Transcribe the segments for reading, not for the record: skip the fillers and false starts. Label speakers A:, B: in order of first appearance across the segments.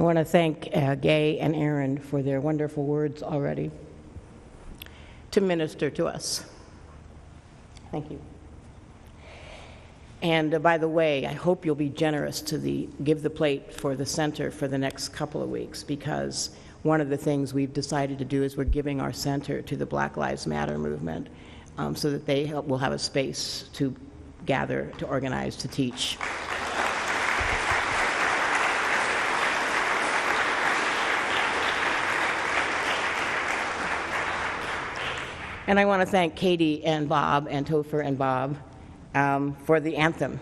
A: I want to thank Gay and Aaron for their wonderful words already to minister to us. Thank you. And by the way, I hope you'll be generous to give the plate for the center for the next couple of weeks, because one of the things we've decided to do is we're giving our center to the Black Lives Matter movement, so that they will have a space to gather, to organize, to teach. And I want to thank Katie and Bob and Topher and Bob for the anthem,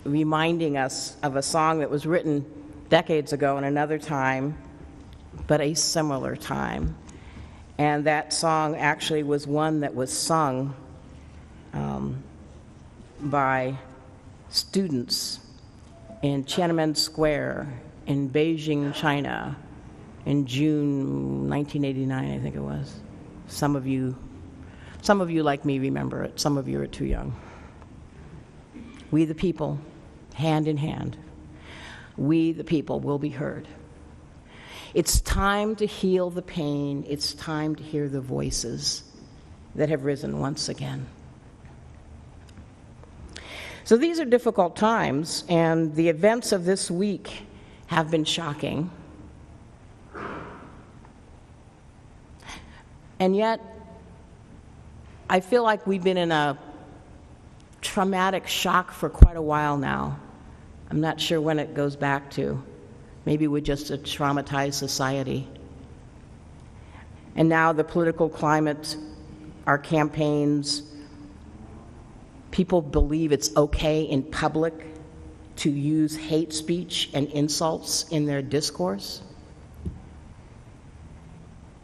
A: reminding us of a song that was written decades ago in another time, but a similar time. And that song actually was one that was sung by students in Tiananmen Square in Beijing, China, in June 1989, I think it was. Some of you like me remember it. Some of you are too young. We the people, hand in hand, we the people will be heard. It's time to heal the pain. It's time to hear the voices that have risen once again. So these are difficult times, and the events of this week have been shocking. And yet, I feel like we've been in a traumatic shock for quite a while now. I'm not sure when it goes back to. Maybe we're just a traumatized society. And now the political climate, our campaigns, people believe it's okay in public to use hate speech and insults in their discourse.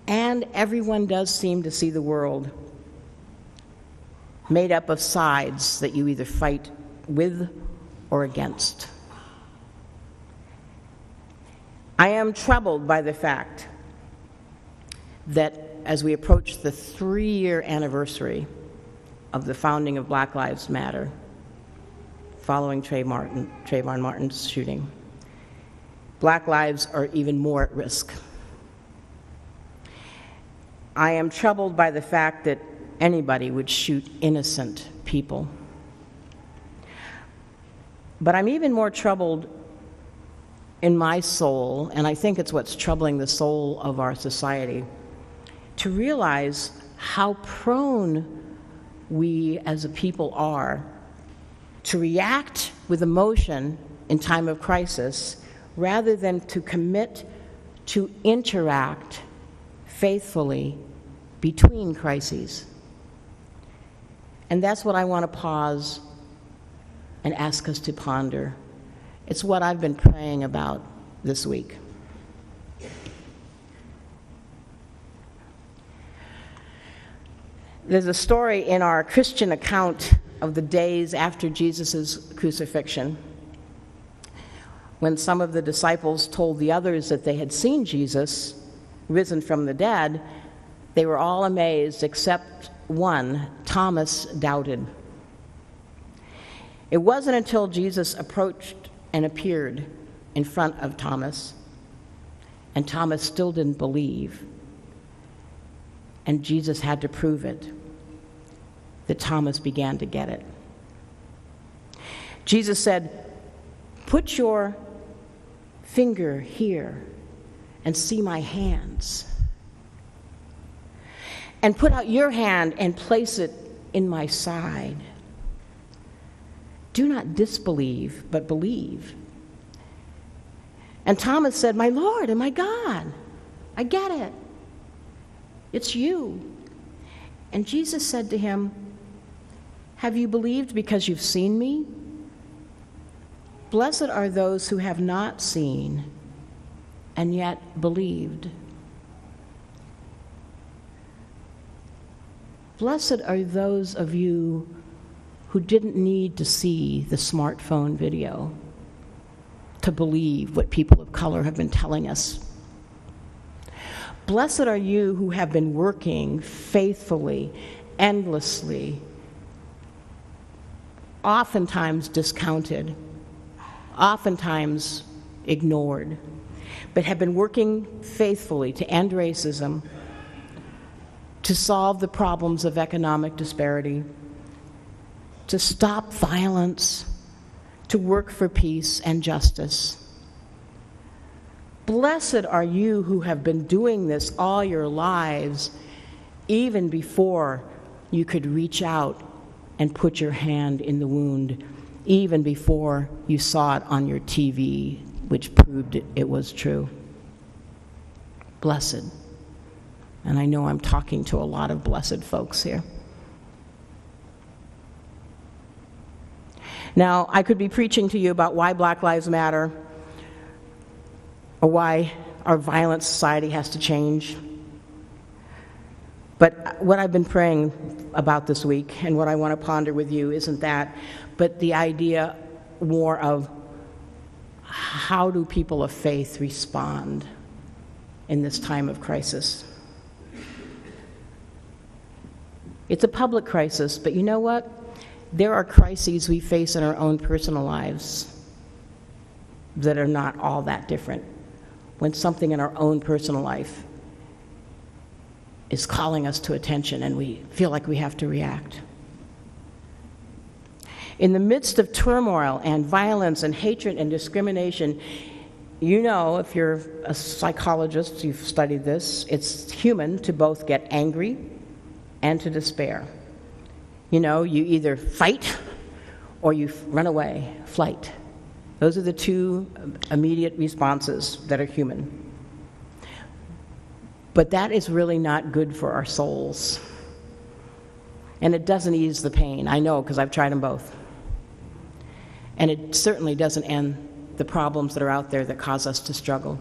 A: And everyone does seem to see the world made up of sides that you either fight with or against. I am troubled by the fact that as we approach the 3-year anniversary of the founding of Black Lives Matter, following Trayvon Martin's shooting, Black lives are even more at risk. I am troubled by the fact that anybody would shoot innocent people. But I'm even more troubled in my soul, and I think it's what's troubling the soul of our society, to realize how prone we as a people are to react with emotion in time of crisis rather than to commit to interact faithfully between crises. And that's what I want to pause and ask us to ponder. It's what I've been praying about this week. There's a story in our Christian account of the days after Jesus' crucifixion, when some of the disciples told the others that they had seen Jesus risen from the dead. They were all amazed except one, Thomas, doubted. It wasn't until Jesus approached and appeared in front of Thomas, and Thomas still didn't believe, and Jesus had to prove it, that Thomas began to get it. Jesus said, "Put your finger here and see my hands. And put out your hand and place it in my side. Do not disbelieve, but believe." And Thomas said, "My Lord and my God, I get it. It's you." And Jesus said to him, "Have you believed because you've seen me? Blessed are those who have not seen and yet believed. Blessed are those of you who didn't need to see the smartphone video to believe what people of color have been telling us. Blessed are you who have been working faithfully, endlessly, oftentimes discounted, oftentimes ignored, but have been working faithfully to end racism, to solve the problems of economic disparity, to stop violence, to work for peace and justice. Blessed are you who have been doing this all your lives, even before you could reach out and put your hand in the wound, even before you saw it on your TV, which proved it was true. Blessed. And I know I'm talking to a lot of blessed folks here. Now, I could be preaching to you about why Black Lives Matter, or why our violent society has to change. But what I've been praying about this week, and what I want to ponder with you, isn't that, but the idea more of how do people of faith respond in this time of crisis. It's a public crisis, but you know what? There are crises we face in our own personal lives that are not all that different. When something in our own personal life is calling us to attention and we feel like we have to react. In the midst of turmoil and violence and hatred and discrimination, you know, if you're a psychologist, you've studied this, it's human to both get angry and to despair. You know, you either fight or you run away, flight. Those are the two immediate responses that are human. But that is really not good for our souls. And it doesn't ease the pain. I know, because I've tried them both. And it certainly doesn't end the problems that are out there that cause us to struggle.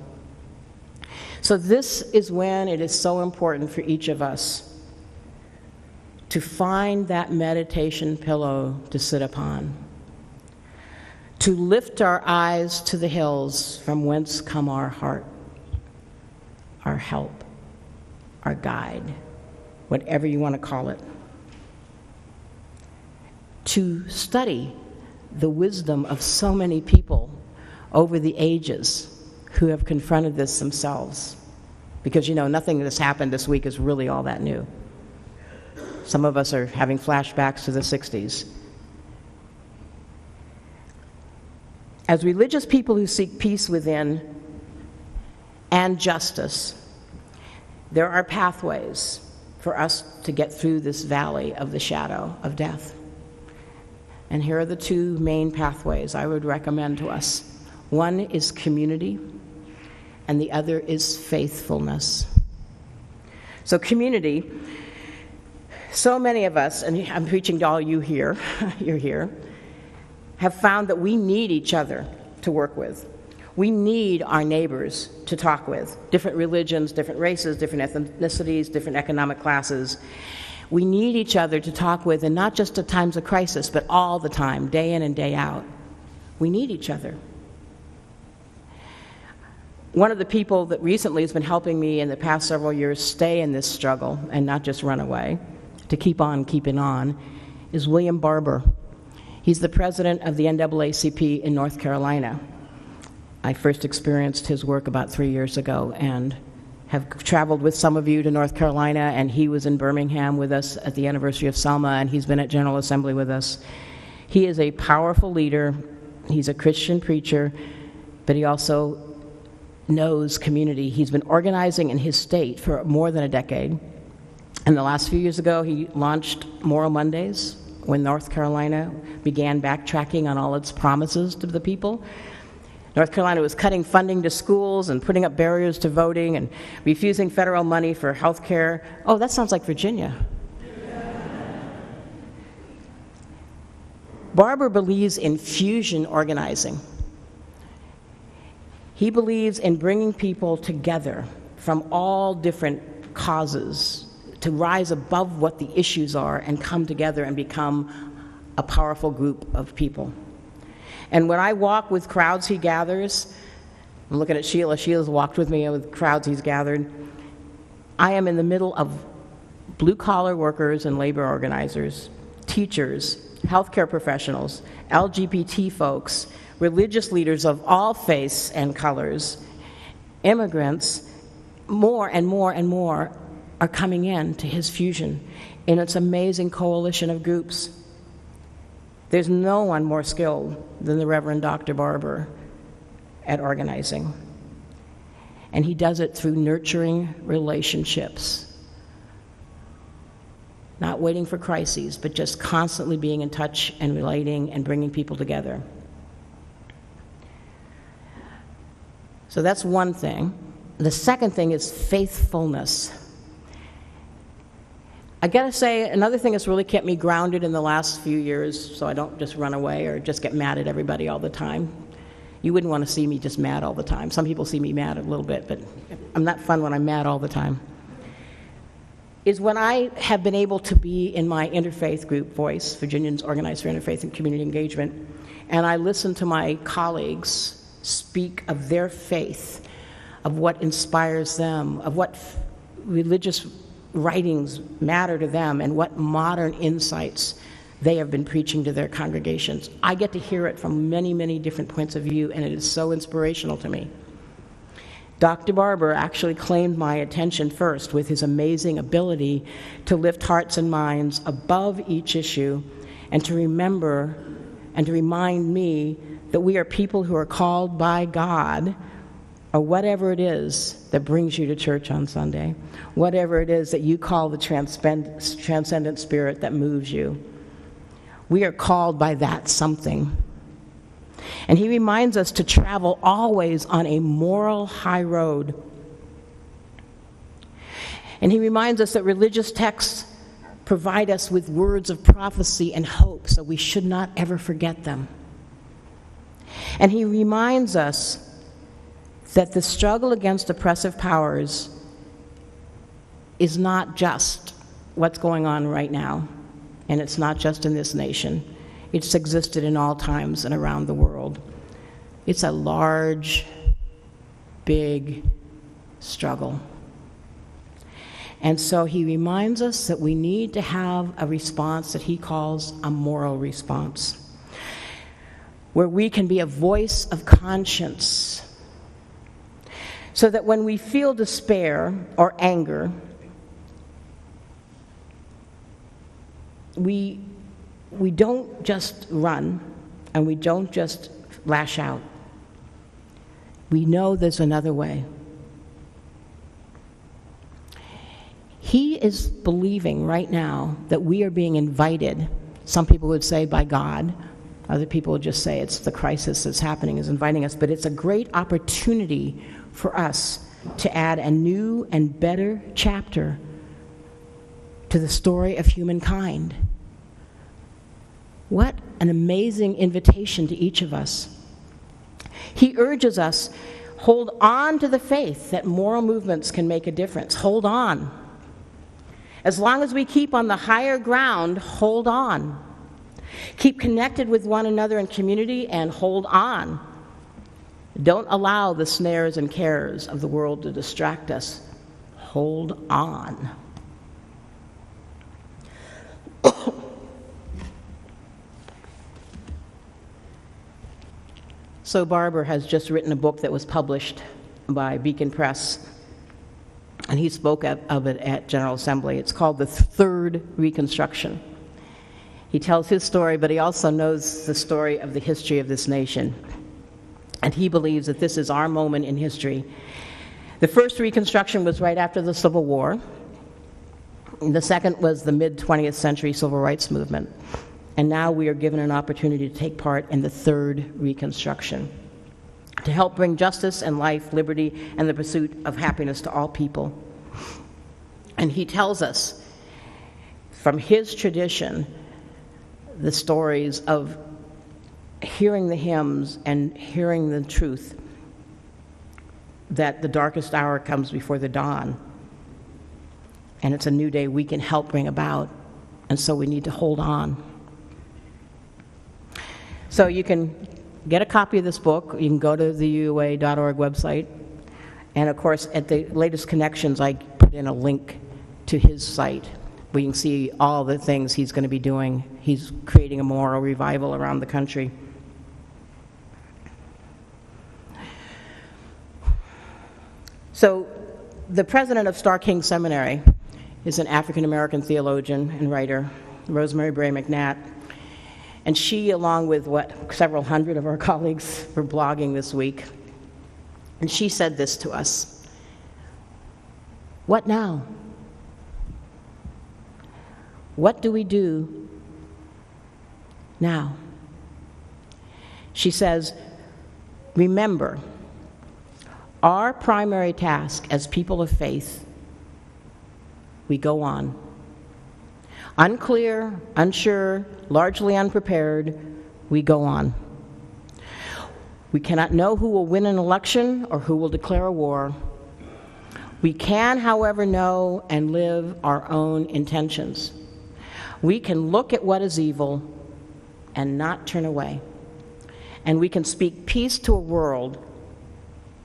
A: So this is when it is so important for each of us to find that meditation pillow to sit upon, to lift our eyes to the hills from whence come our heart, our help, our guide, whatever you want to call it, to study the wisdom of so many people over the ages who have confronted this themselves. Because, you know, nothing that's happened this week is really all that new. Some of us are having flashbacks to the 60s. As religious people who seek peace within and justice, there are pathways for us to get through this valley of the shadow of death. And here are the two main pathways I would recommend to us. One is community, and the other is faithfulness. So community, so many of us, and I'm preaching to all you here, you're here, have found that we need each other to work with. We need our neighbors to talk with, different religions, different races, different ethnicities, different economic classes. We need each other to talk with, and not just at times of crisis, but all the time, day in and day out. We need each other. One of the people that recently has been helping me in the past several years stay in this struggle and not just run away, to keep on keeping on, is William Barber. He's the president of the NAACP in North Carolina. I first experienced his work about 3 years ago and have traveled with some of you to North Carolina, and he was in Birmingham with us at the anniversary of Selma, and he's been at General Assembly with us. He is a powerful leader. He's a Christian preacher, but he also knows community. He's been organizing in his state for more than a decade. And the last few years ago, he launched Moral Mondays when North Carolina began backtracking on all its promises to the people. North Carolina was cutting funding to schools and putting up barriers to voting and refusing federal money for health care. Oh, that sounds like Virginia. Barber believes in fusion organizing. He believes in bringing people together from all different causes to rise above what the issues are and come together and become a powerful group of people. And when I walk with crowds he gathers, I'm looking at Sheila, Sheila's walked with me with crowds he's gathered, I am in the middle of blue-collar workers and labor organizers, teachers, healthcare professionals, LGBT folks, religious leaders of all faiths and colors, immigrants, more and more and more, are coming in to his fusion in its amazing coalition of groups. There's no one more skilled than the Reverend Dr. Barber at organizing. And he does it through nurturing relationships. Not waiting for crises, but just constantly being in touch and relating and bringing people together. So that's one thing. The second thing is faithfulness. I gotta say, another thing that's really kept me grounded in the last few years, so I don't just run away or just get mad at everybody all the time. You wouldn't want to see me just mad all the time. Some people see me mad a little bit, but I'm not fun when I'm mad all the time. Is when I have been able to be in my interfaith group, Voice, Virginians Organized for Interfaith and Community Engagement, and I listen to my colleagues speak of their faith, of what inspires them, of what religious writings matter to them, and what modern insights they have been preaching to their congregations. I get to hear it from many, many different points of view, and it is so inspirational to me. Dr. Barber actually claimed my attention first with his amazing ability to lift hearts and minds above each issue and to remember and to remind me that we are people who are called by God, or whatever it is that brings you to church on Sunday, whatever it is that you call the transcendent spirit that moves you. We are called by that something. And he reminds us to travel always on a moral high road. And he reminds us that religious texts provide us with words of prophecy and hope, so we should not ever forget them. And he reminds us that the struggle against oppressive powers is not just what's going on right now, and it's not just in this nation. It's existed in all times and around the world. It's a large, big struggle. And so he reminds us that we need to have a response that he calls a moral response, where we can be a voice of conscience, so that when we feel despair or anger, we don't just run and we don't just lash out. We know there's another way. He is believing right now that we are being invited. Some people would say by God. Other people would just say it's the crisis that's happening is inviting us. But it's a great opportunity for us to add a new and better chapter to the story of humankind. What an amazing invitation to each of us. He urges us, hold on to the faith that moral movements can make a difference. Hold on. As long as we keep on the higher ground, hold on. Keep connected with one another in community and hold on. Don't allow the snares and cares of the world to distract us. Hold on. So Barber has just written a book that was published by Beacon Press, and he spoke of it at General Assembly. It's called The Third Reconstruction. He tells his story, but he also knows the story of the history of this nation. And he believes that this is our moment in history. The first Reconstruction was right after the Civil War. The second was the mid-20th century Civil Rights Movement. And now we are given an opportunity to take part in the third Reconstruction, to help bring justice and life, liberty, and the pursuit of happiness to all people. And he tells us, from his tradition, the stories of hearing the hymns and hearing the truth that the darkest hour comes before the dawn, and it's a new day we can help bring about, and so we need to hold on. So you can get a copy of this book. You can go to the UUA.org website, and of course at the latest connections I put in a link to his site where you can see all the things he's going to be doing. He's creating a moral revival around the country. So the president of Starr King Seminary is an African-American theologian and writer, Rosemary Bray McNatt. And she, along with several hundred of our colleagues, were blogging this week. And she said this to us: "What now? What do we do now?" She says, "Remember, our primary task as people of faith, we go on. Unclear, unsure, largely unprepared, we go on. We cannot know who will win an election or who will declare a war. We can, however, know and live our own intentions. We can look at what is evil and not turn away. And we can speak peace to a world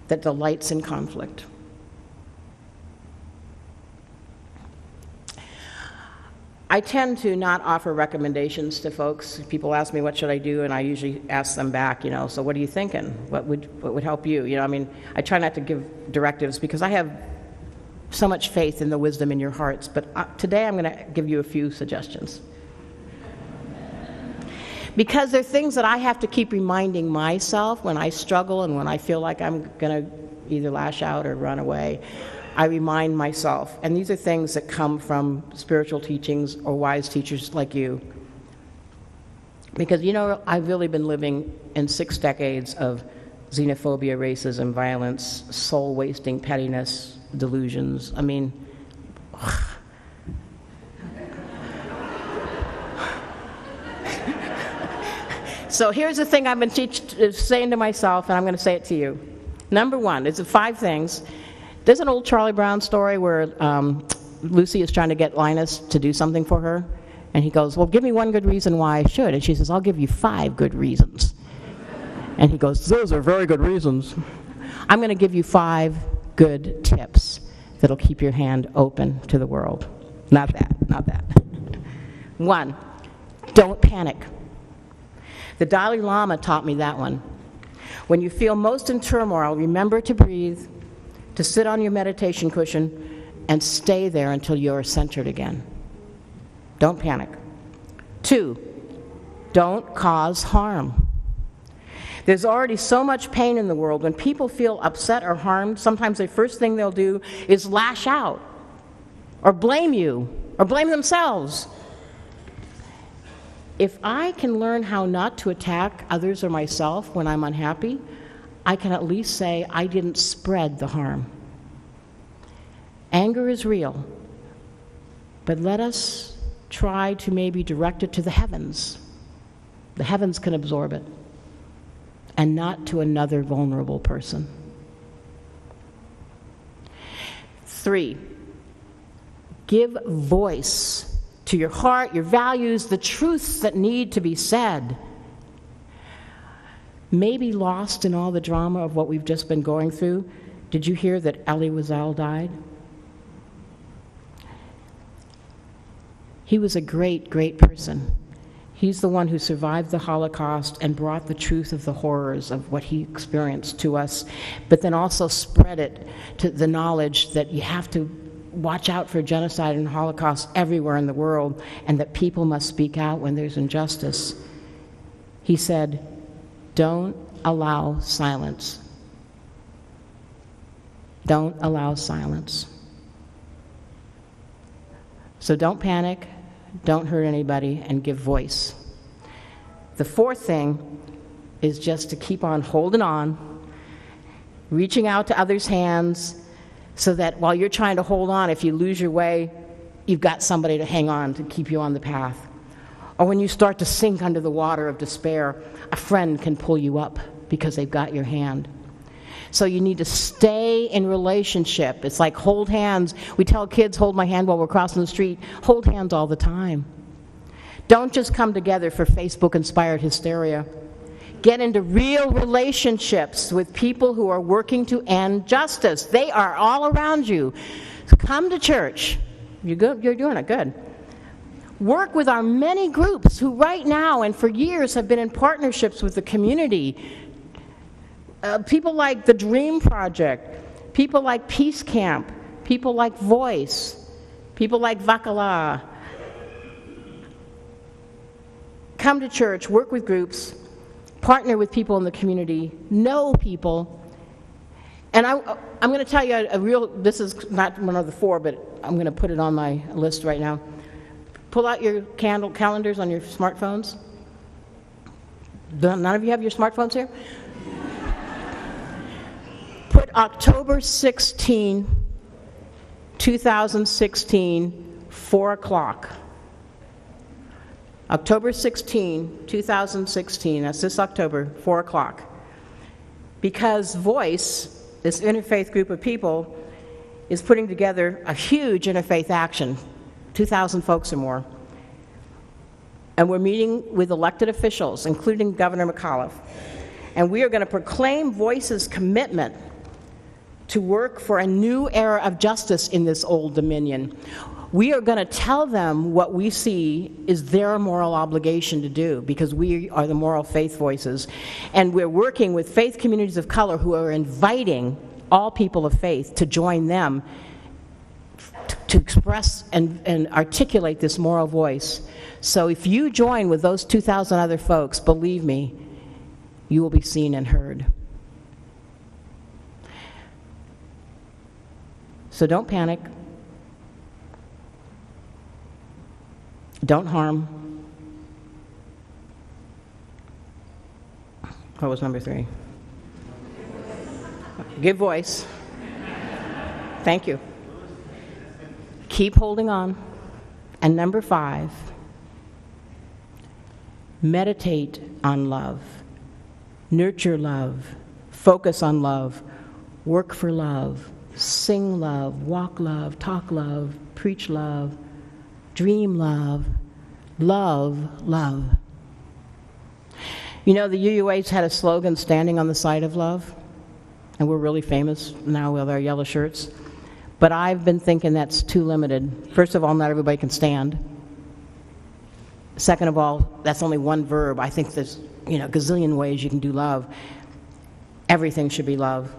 A: that delights in conflict." I tend to not offer recommendations to folks. People ask me, what should I do? And I usually ask them back, so what are you thinking? What would help you? I try not to give directives because I have so much faith in the wisdom in your hearts. But today I'm going to give you a few suggestions. Because there are things that I have to keep reminding myself when I struggle and when I feel like I'm going to either lash out or run away. I remind myself, and these are things that come from spiritual teachings or wise teachers like you. Because, I've really been living in 6 decades of xenophobia, racism, violence, soul-wasting pettiness, delusions. So here's the thing I've been saying to myself, and I'm going to say it to you. Number one, it's 5 things. There's an old Charlie Brown story where Lucy is trying to get Linus to do something for her, and he goes, "Well, give me one good reason why I should." And she says, "I'll give you 5 good reasons." And he goes, "Those are very good reasons." I'm going to give you 5 good tips that'll keep your hand open to the world. Not that. 1, don't panic. The Dalai Lama taught me that one. When you feel most in turmoil, remember to breathe, to sit on your meditation cushion, and stay there until you're centered again. Don't panic. 2, don't cause harm. There's already so much pain in the world. When people feel upset or harmed, sometimes the first thing they'll do is lash out, or blame you, or blame themselves. If I can learn how not to attack others or myself when I'm unhappy, I can at least say I didn't spread the harm. Anger is real, but let us try to maybe direct it to the heavens. The heavens can absorb it, and not to another vulnerable person. 3, give voice to your heart, your values, the truths that need to be said. Maybe lost in all the drama of what we've just been going through, did you hear that Elie Wiesel died? He was a great, great person. He's the one who survived the Holocaust and brought the truth of the horrors of what he experienced to us, but then also spread it to the knowledge that you have to watch out for genocide and Holocaust everywhere in the world, and that people must speak out when there's injustice. He said, "Don't allow silence. Don't allow silence." So don't panic, don't hurt anybody, and give voice. The 4th thing is just to keep on holding on, reaching out to others' hands, so that while you're trying to hold on, if you lose your way, you've got somebody to hang on to keep you on the path. Or when you start to sink under the water of despair, a friend can pull you up because they've got your hand. So you need to stay in relationship. It's like hold hands. We tell kids, hold my hand while we're crossing the street. Hold hands all the time. Don't just come together for Facebook-inspired hysteria. Get into real relationships with people who are working to end justice. They are all around you. So come to church. You're doing it good. Work with our many groups who right now and for years have been in partnerships with the community. People like the Dream Project, people like Peace Camp, people like Voice, people like Vakala. Come to church, work with groups, partner with people in the community, know people. And I'm going to tell you this is not one of the four, but I'm going to put it on my list right now. Pull out your calendars on your smartphones. None of you have your smartphones here? Put October 16, 2016, 4 o'clock. October 16, 2016, that's this October, 4 o'clock. Because Voice, this interfaith group of people, is putting together a huge interfaith action, 2,000 folks or more. And we're meeting with elected officials, including Governor McAuliffe. And we are going to proclaim Voice's commitment to work for a new era of justice in this old dominion. We are going to tell them what we see is their moral obligation to do, because we are the moral faith voices. And we're working with faith communities of color who are inviting all people of faith to join them to express and articulate this moral voice. So if you join with those 2,000 other folks, believe me, you will be seen and heard. So don't panic. Don't harm. What was number 3? Give voice. Thank you. Keep holding on. And number 5, meditate on love. Nurture love. Focus on love. Work for love. Sing love. Walk love. Talk love. Preach love. Dream love. Love, love. You know, the UUA's had a slogan, standing on the side of love, and we're really famous now with our yellow shirts. But I've been thinking that's too limited. First of all, not everybody can stand. Second of all, that's only one verb. I think there's, gazillion ways you can do love. Everything should be love.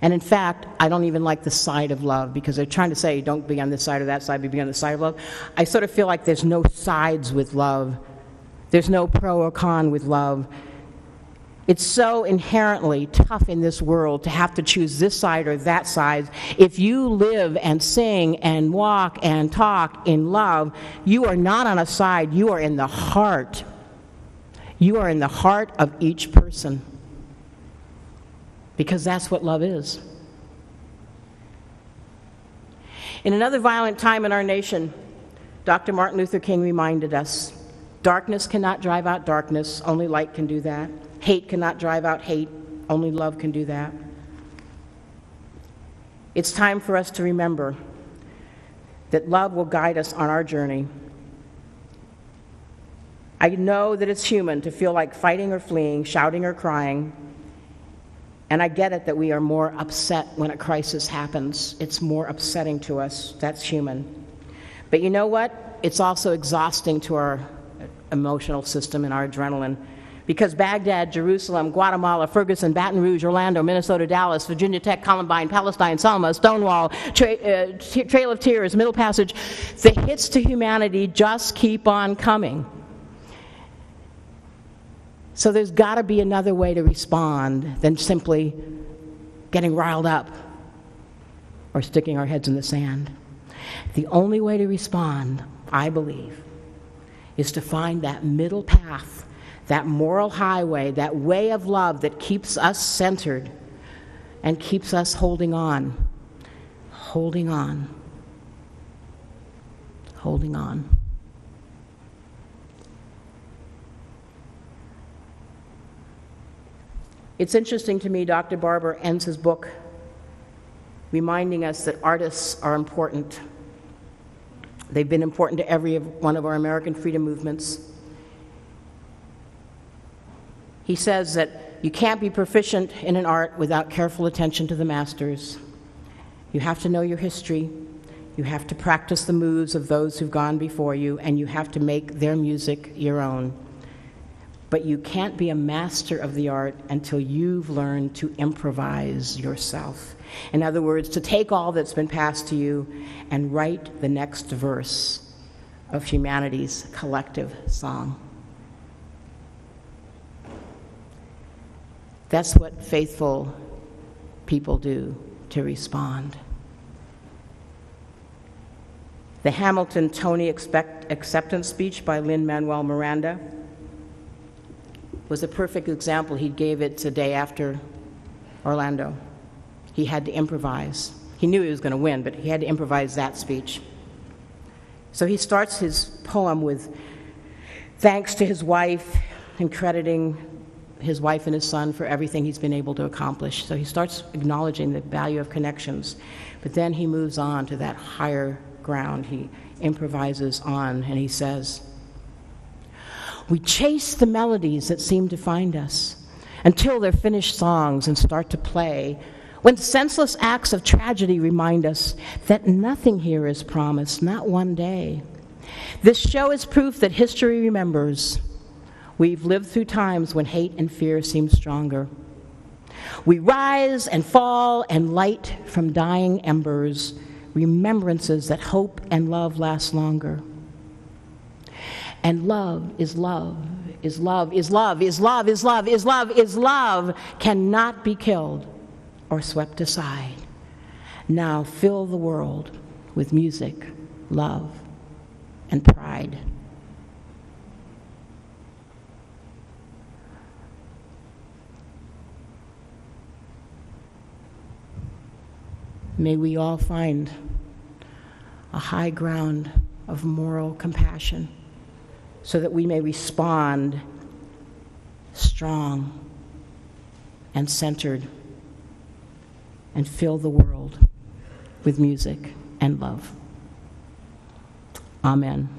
A: And in fact, I don't even like the side of love, because they're trying to say, don't be on this side or that side, be on the side of love. I sort of feel like there's no sides with love. There's no pro or con with love. It's so inherently tough in this world to have to choose this side or that side. If you live and sing and walk and talk in love, you are not on a side, you are in the heart. You are in the heart of each person. Because that's what love is. In another violent time in our nation, Dr. Martin Luther King reminded us, darkness cannot drive out darkness, only light can do that. Hate cannot drive out hate, only love can do that. It's time for us to remember that love will guide us on our journey. I know that it's human to feel like fighting or fleeing, shouting or crying. And I get it that we are more upset when a crisis happens. It's more upsetting to us. That's human. But you know what? It's also exhausting to our emotional system and our adrenaline. Because Baghdad, Jerusalem, Guatemala, Ferguson, Baton Rouge, Orlando, Minnesota, Dallas, Virginia Tech, Columbine, Palestine, Selma, Stonewall, Trail of Tears, Middle Passage, the hits to humanity just keep on coming. So there's got to be another way to respond than simply getting riled up or sticking our heads in the sand. The only way to respond, I believe, is to find that middle path, that moral highway, that way of love that keeps us centered and keeps us holding on, holding on, holding on. It's interesting to me, Dr. Barber ends his book reminding us that artists are important. They've been important to every one of our American freedom movements. He says that you can't be proficient in an art without careful attention to the masters. You have to know your history. You have to practice the moves of those who've gone before you, and you have to make their music your own. but you can't be a master of the art until you've learned to improvise yourself. In other words, to take all that's been passed to you and write the next verse of humanity's collective song. That's what faithful people do to respond. The Hamilton Tony acceptance speech by Lin-Manuel Miranda was a perfect example. He gave it the day after Orlando. He had to improvise. He knew he was going to win, but he had to improvise that speech. So he starts his poem with thanks to his wife and crediting his wife and his son for everything he's been able to accomplish. So he starts acknowledging the value of connections, but then he moves on to that higher ground. He improvises on, and he says, "We chase the melodies that seem to find us until they're finished songs and start to play, when senseless acts of tragedy remind us that nothing here is promised, not one day. This show is proof that history remembers. We've lived through times when hate and fear seem stronger. We rise and fall and light from dying embers, remembrances that hope and love last longer. And love is love, is love, is love, is love, is love, is love, is love, cannot be killed or swept aside. Now fill the world with music, love, and pride." May we all find a high ground of moral compassion so that we may respond strong and centered and fill the world with music and love. Amen.